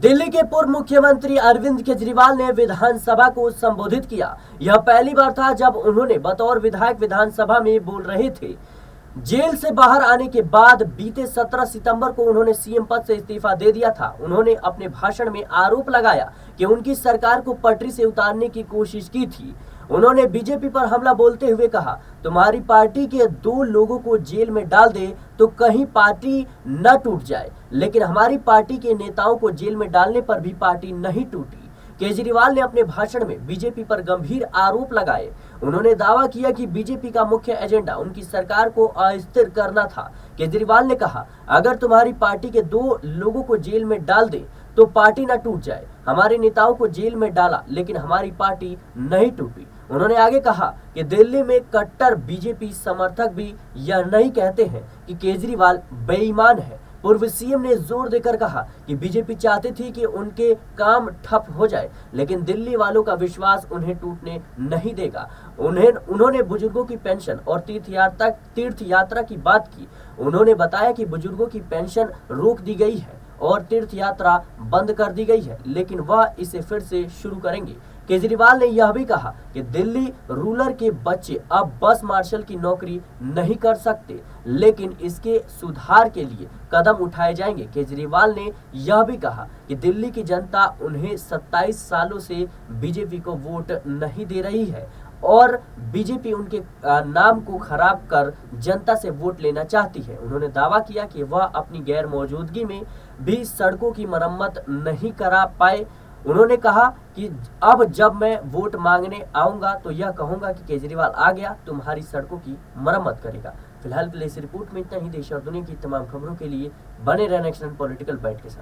दिल्ली के पूर्व मुख्यमंत्री अरविंद केजरीवाल ने विधानसभा को संबोधित किया। यह पहली बार था जब उन्होंने बतौर विधायक विधानसभा में बोल रहे थे। जेल से बाहर आने के बाद बीते 17 सितंबर को उन्होंने सीएम पद से इस्तीफा दे दिया था। उन्होंने अपने भाषण में आरोप लगाया कि उनकी सरकार को पटरी से उतारने की कोशिश की थी। उन्होंने बीजेपी पर हमला बोलते हुए कहा, तुम्हारी पार्टी के 2 लोगों को जेल में डाल दे तो कहीं पार्टी न टूट जाए, लेकिन हमारी पार्टी के नेताओं को जेल में डालने पर भी पार्टी नहीं टूटी। केजरीवाल ने अपने भाषण में बीजेपी पर गंभीर आरोप लगाए। उन्होंने दावा किया कि बीजेपी का मुख्य एजेंडा उनकी सरकार को अस्थिर करना था। केजरीवाल ने कहा, अगर तुम्हारी पार्टी के 2 लोगों को जेल में डाल दे तो पार्टी न टूट जाए। हमारे नेताओं को जेल में डाला लेकिन हमारी पार्टी नहीं टूटी। उन्होंने आगे कहा कि दिल्ली में कट्टर बीजेपी समर्थक भी यह नहीं कहते हैं कि केजरीवाल बेईमान है। पूर्व सीएम ने जोर देकर कहा कि बीजेपी चाहती थी कि उनके काम ठप हो जाए, लेकिन दिल्ली वालों का विश्वास उन्हें टूटने नहीं देगा। उन्होंने बुजुर्गों की पेंशन और तीर्थ यात्रा की बात की। उन्होंने बताया कि बुजुर्गों की पेंशन रोक दी गई है और तीर्थ यात्रा बंद कर दी गई है, लेकिन वह इसे फिर से शुरू करेंगे। केजरीवाल ने यह भी कहा कि दिल्ली रूरल के बच्चे अब बस मार्शल की नौकरी नहीं कर सकते, लेकिन इसके सुधार के लिए कदम उठाए जाएंगे। केजरीवाल ने यह भी कहा कि दिल्ली की जनता उन्हें 27 सालों से बीजेपी को वोट नहीं दे रही है और बीजेपी उनके नाम को खराब कर जनता से वोट लेना चाहती है। उन्होंने दावा किया कि वह अपनी गैर मौजूदगी में भी सड़कों की मरम्मत नहीं करा पाए। उन्होंने कहा कि अब जब मैं वोट मांगने आऊंगा तो यह कहूंगा कि केजरीवाल आ गया, तुम्हारी सड़कों की मरम्मत करेगा। फिलहाल के लिए इस रिपोर्ट में इतना ही। देश और दुनिया की तमाम खबरों के लिए बने रहना नेक्स्ट पॉलिटिकल बाइट के साथ।